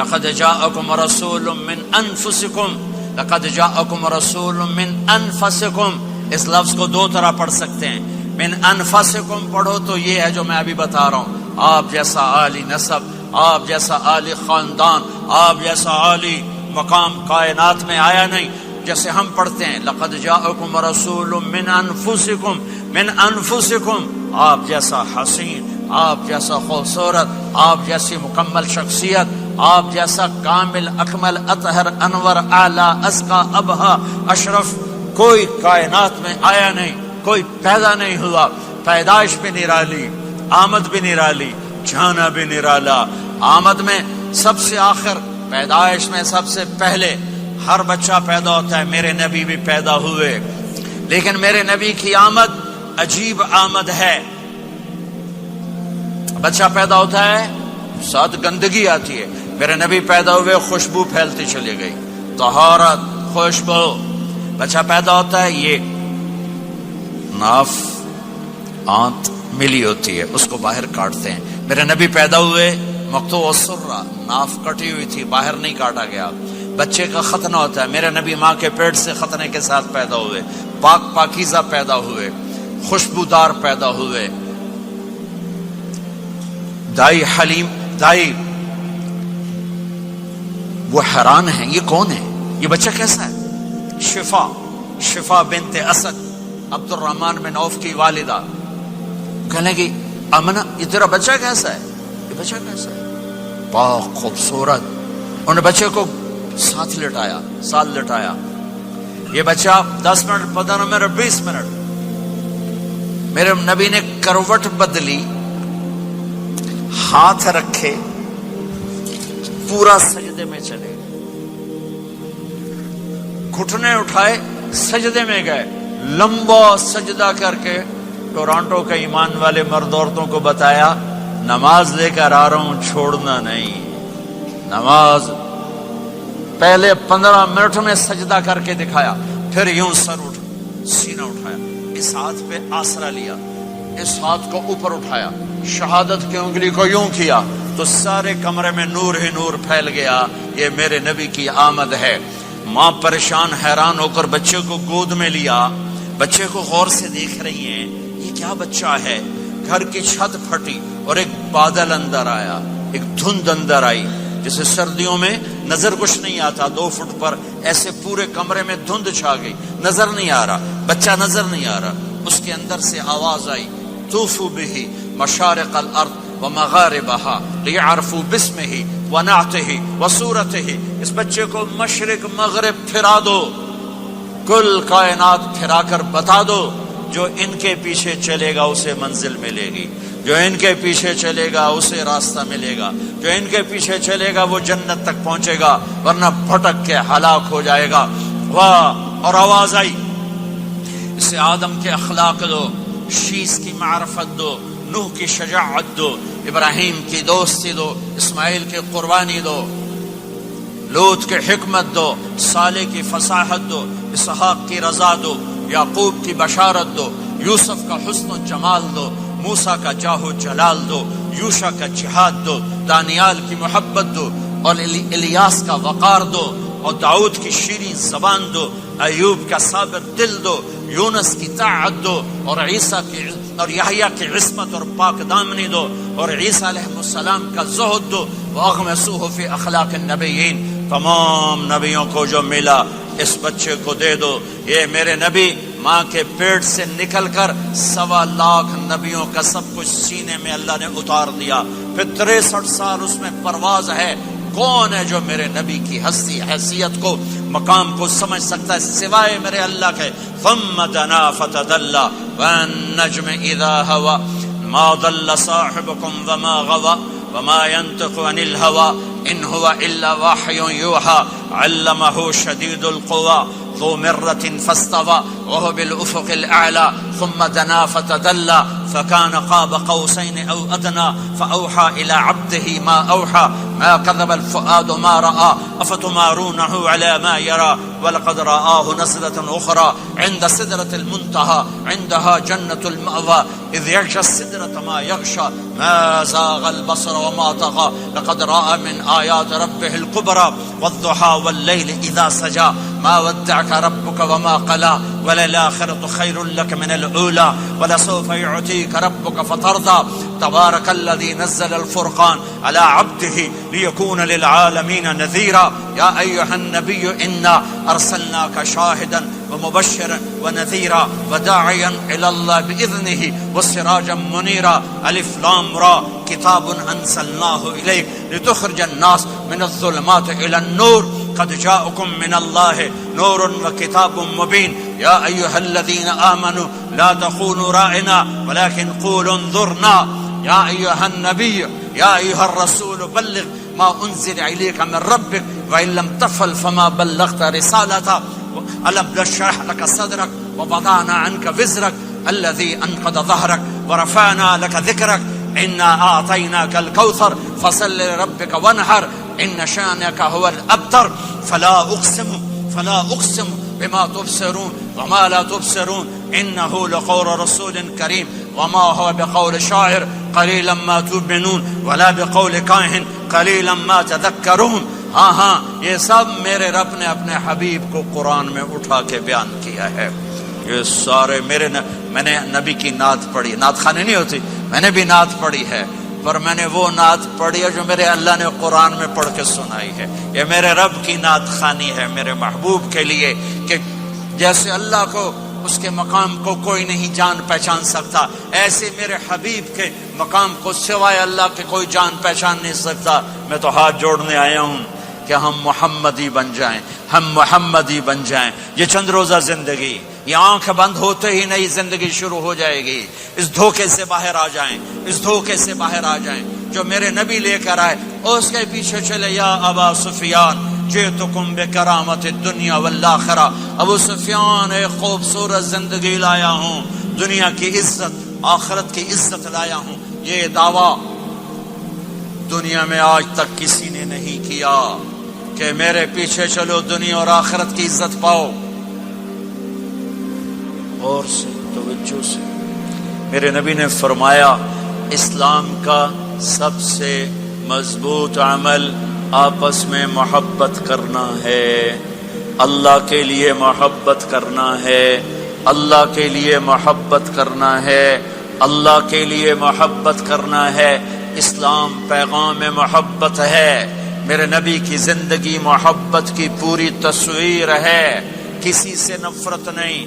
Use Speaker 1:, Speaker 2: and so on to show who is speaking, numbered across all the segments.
Speaker 1: لقد جاءکم رسول من انفسکم، لقد جاءکم رسول من انفسکم، اس لفظ کو دو طرح پڑھ سکتے ہیں، من انفسکم پڑھو تو یہ ہے جو میں ابھی بتا رہا ہوں، آپ جیسا عالی نسب، آپ جیسا عالی خاندان، آپ جیسا عالی مقام کائنات میں آیا نہیں۔ جیسے ہم پڑھتے ہیں لقد جاءکم رسول من انفسکم، من انفسکم، آپ جیسا حسین، آپ جیسا خوبصورت، آپ جیسی مکمل شخصیت، آپ جیسا کامل اکمل اطہر انور اعلی ازکی ابہا اشرف کوئی کائنات میں آیا نہیں، کوئی پیدا نہیں ہوا، پیدائش بھی نرالی، آمد بھی نرالی، جانا بھی نرالا۔ آمد میں سب سے آخر، پیدائش میں سب سے پہلے ہر بچہ پیدا ہوتا ہے، میرے نبی بھی پیدا ہوئے، لیکن میرے نبی کی آمد عجیب آمد ہے۔ بچہ پیدا ہوتا ہے ساتھ گندگی آتی ہے، میرے نبی پیدا ہوئے خوشبو پھیلتی چلی گئی، طہارت، خوشبو۔ بچہ پیدا ہوتا ہے یہ ناف آنت ملی ہوتی ہے، اس کو باہر کاٹتے ہیں۔ میرے نبی پیدا ہوئے مقطوع السرہ، ناف کٹی ہوئی تھی، باہر نہیں کاٹا گیا۔ بچے کا ختنہ ہوتا ہے، میرے نبی ماں کے پیٹ سے ختنے کے ساتھ پیدا ہوئے، پاک پاکیزہ پیدا ہوئے، خوشبودار پیدا ہوئے۔ دائی حلیم، دائی وہ حیران ہیں، یہ کون ہے، یہ بچہ کیسا ہے؟ شفا، شفا بنت اسد، عبد الرحمن بن عوف کی والدہ، کہنے لگی امنہ یہ تیرا بچہ کیسا ہے، یہ بچہ کیسا ہے، پاک خوبصورت۔ انہوں نے بچے کو ساتھ لٹایا، یہ بچہ 10 منٹ 15 منٹ 20 منٹ، میرے نبی نے کروٹ بدلی، ہاتھ رکھے، پورا سجدے میں چلے، گھٹنے اٹھائے، سجدے میں گئے، لمبا سجدہ کر کے ٹورانٹو کے ایمان والے مرد عورتوں کو بتایا نماز لے کر آ رہا ہوں، چھوڑنا نہیں۔ نماز پہلے 15 منٹ میں سجدہ کر کے دکھایا، پھر یوں سر سینہ اٹھایا، اس ہاتھ پہ آسرا لیا، اس ہاتھ کو اوپر اٹھایا، شہادت کی انگلی کو یوں کیا تو سارے کمرے میں نور ہی نور پھیل گیا۔ یہ میرے نبی کی آمد ہے۔ ماں پریشان حیران ہو کر بچے کو گود میں لیا، بچے کو غور سے دیکھ رہی ہیں، یہ کیا بچہ ہے۔ گھر کی چھت پھٹی اور ایک بادل اندر آیا، ایک دھند اندر آئی، جیسے سردیوں میں نظر کچھ نہیں آتا، 2 فٹ پر ایسے پورے کمرے میں دھند چھا گئی، نظر نہیں آ رہا، بچہ نظر نہیں آ رہا۔ اس کے اندر سے آواز آئی طوفوا به مشارق الارض ومغاربها لیعرفوا باسمه ونعته وصورته۔ اس بچے کو مشرق مغرب پھرا دو، کل کائنات پھرا کر بتا دو، جو ان کے پیچھے چلے گا اسے منزل ملے گی، جو ان کے پیچھے چلے گا اسے راستہ ملے گا، جو ان کے پیچھے چلے گا وہ جنت تک پہنچے گا، ورنہ بھٹک کے ہلاک ہو جائے گا۔ واہ! اور آواز آئی اسے آدم کے اخلاق دو، شیس کی معرفت دو، نوح کی شجاعت دو، ابراہیم کی دوستی دو، اسماعیل کی قربانی دو، لوط کی حکمت دو، صالح کی فصاحت دو، اسحاق کی رضا دو، یعقوب کی بشارت دو، یوسف کا حسن و جمال دو، موسیٰ کا جاہ و جلال دو، یوشع کا جہاد دو، دانیال کی محبت دو، اور الیاس کا وقار دو، اور داؤد کی شیریں زبان دو، ایوب کا صابر دل دو، یونس کی طاعت دو، اور عیسیٰ کی اور یحییٰ کی عصمت اور پاک دامنی دو، اور عیسیٰ علیہ السلام کا زہد دو، وَأَغْمِسُوهُ فِي أَخْلَاقِ النَّبِيِّينَ۔ تمام نبیوں کو جو ملا اس بچے کو دے دو۔ یہ میرے نبی ماں کے پیٹ سے نکل کر 1.25 لاکھ نبیوں کا سب کچھ سینے میں اللہ نے اتار دیا، پھر 63 سال اس میں پرواز ہے۔ کون ہے جو میرے نبی کی ہستی حیثیت کو مقام کو سمجھ سکتا ہے سوائے میرے اللہ کے؟ ثم دنا فتدلى والنجم اذا هوى ما ضل صاحبكم وما غوى وما ينطق عن الهوى ان هو الا وحي يوحى علمه شديد القوى ذو مرة فاستوى وهو بالأفق الأعلى ثم دنا فتدلى فكان قاب قوسين أو أدنى فأوحى إلى عبده ما أوحى ما كذب الفؤاد ما رأى أفتمارونه على ما يرى ولقد رآه نزلة أخرى عند سدرة المنتهى عندها جنة المأوى إذ يغشى السدرة ما يغشى ما زاغ البصر وما طغى لقد رأى من آيات ربه الكبرى والضحى والليل إذا سجى ما ودعك ربك وما قلى وللآخرة خير لك من الأولى ولسوف يعطيك ربك فترضى تبارك الذي نزل الفرقان على عبده ليكون للعالمين نذيرا يا أيها النبي إنا أرسلناك شاهدا ومبشرا ونذيرا وداعيا إلى الله بإذنه وسراجا منيرا ألف لام را كتاب أنزلناه إليك لتخرج الناس من الظلمات إلى النور قد جاءكم من الله نور وكتاب مبين يا أيها الذين آمنوا لا تخونوا رائنا ولكن قولوا انظرنا يا أيها النبي يا أيها الرسول بلغ ما أنزل إليك من ربك وإن لم تفعل فما بلغت رسالته ألم نشرح لك صدرك ووضعنا عنك وزرك الذي أنقض ظهرك ورفعنا لك ذكرك إنا أعطيناك الكوثر فصل لربك وانحر إن شانك هو الأبتر فلا أقسم بما تبصرون وما لا تبصرون إنه لقول رسول كريم وما هو بقول شاعر قليلا ما تؤمنون ولا بقول کاہن قلیلا ما تذکرون ہاں یہ سب میرے رب نے اپنے حبیب کو قرآن میں اٹھا کے بیان کیا ہے. یہ سارے میں نے نبی کی نعت پڑھی. نعت خانی نہیں ہوتی, میں نے بھی نعت پڑھی ہے, پر میں نے وہ نعت پڑھی ہے جو میرے اللہ نے قرآن میں پڑھ کے سنائی ہے. یہ میرے رب کی نعت خانی ہے میرے محبوب کے لیے کہ جیسے اللہ کو اس کے مقام کو کوئی نہیں جان پہچان سکتا, ایسے میرے حبیب کے مقام کو سوائے اللہ کے کوئی جان پہچان نہیں سکتا. میں تو ہاتھ جوڑنے آیا ہوں کہ ہم محمدی بن جائیں, ہم محمدی بن جائیں. یہ چند روزہ زندگی, یہ آنکھ بند ہوتے ہی نئی زندگی شروع ہو جائے گی. اس دھوکے سے باہر آ جائیں, اس دھوکے سے باہر آ جائیں جو میرے نبی لے کر آئے, اور اس کے پیچھے چلے. یا ابا سفیان جئتکم بکرامت الدنیا والآخرہ, ابو سفیان ایک خوبصورت زندگی لایا ہوں, دنیا کی عزت آخرت کی عزت لایا ہوں. یہ دعویٰ دنیا میں آج تک کسی نے نہیں کیا کہ میرے پیچھے چلو دنیا اور آخرت کی عزت پاؤ. اور سے توجہ سے میرے نبی نے فرمایا اسلام کا سب سے مضبوط عمل آپس میں محبت کرنا ہے, اللہ کے لیے محبت کرنا ہے, اللہ کے لیے محبت کرنا ہے, اللہ کے لیے محبت کرنا ہے. اسلام پیغام محبت ہے, میرے نبی کی زندگی محبت کی پوری تصویر ہے. کسی سے نفرت نہیں,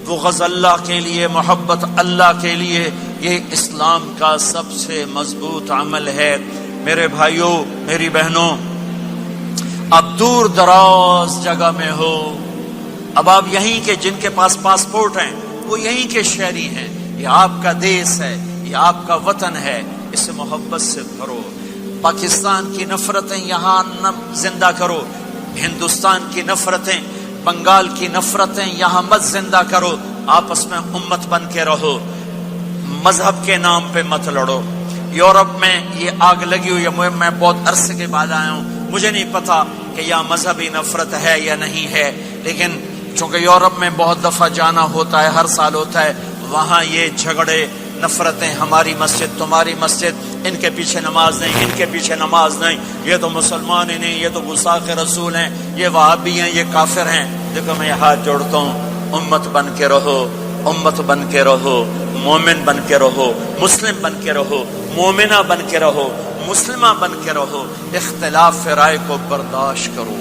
Speaker 1: بغض اللہ کے لیے, محبت اللہ کے لیے. یہ اسلام کا سب سے مضبوط عمل ہے. میرے بھائیوں میری بہنوں, اب دور دراز جگہ میں ہو, اب آپ یہیں کے جن کے پاس پاسپورٹ ہیں وہ یہیں کے شہری ہیں, یہ آپ کا دیس ہے, یہ آپ کا وطن ہے, اسے محبت سے بھرو. پاکستان کی نفرتیں یہاں نہ زندہ کرو, ہندوستان کی نفرتیں, بنگال کی نفرتیں یہاں مت زندہ کرو. آپس میں امت بن کے رہو, مذہب کے نام پہ مت لڑو. یورپ میں یہ آگ لگی ہوئی ہے, میں بہت عرصے کے بعد آیا ہوں, مجھے نہیں پتا کہ یہاں مذہبی نفرت ہے یا نہیں ہے, لیکن چونکہ یورپ میں بہت دفعہ جانا ہوتا ہے, ہر سال ہوتا ہے, وہاں یہ جھگڑے نفرتیں, ہماری مسجد تمہاری مسجد, ان کے پیچھے نماز نہیں, ان کے پیچھے نماز نہیں, یہ تو مسلمان ہی نہیں, یہ تو گستاخ رسول ہیں, یہ وہابی ہیں, یہ کافر ہیں. دیکھو میں یہ ہاتھ جوڑتا ہوں, امت بن کے رہو, امت بن کے رہو, مومن بن کے رہو, مسلم بن کے رہو, مومنہ بن کے رہو, مسلمہ بن کے رہو. اختلاف رائے کو برداشت کرو.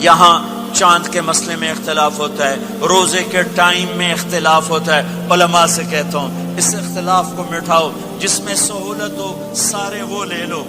Speaker 1: یہاں چاند کے مسئلے میں اختلاف ہوتا ہے, روزے کے ٹائم میں اختلاف ہوتا ہے. علماء سے کہتا ہوں اس اختلاف کو مٹھاؤ, جس میں سہولت ہو سارے وہ لے لو,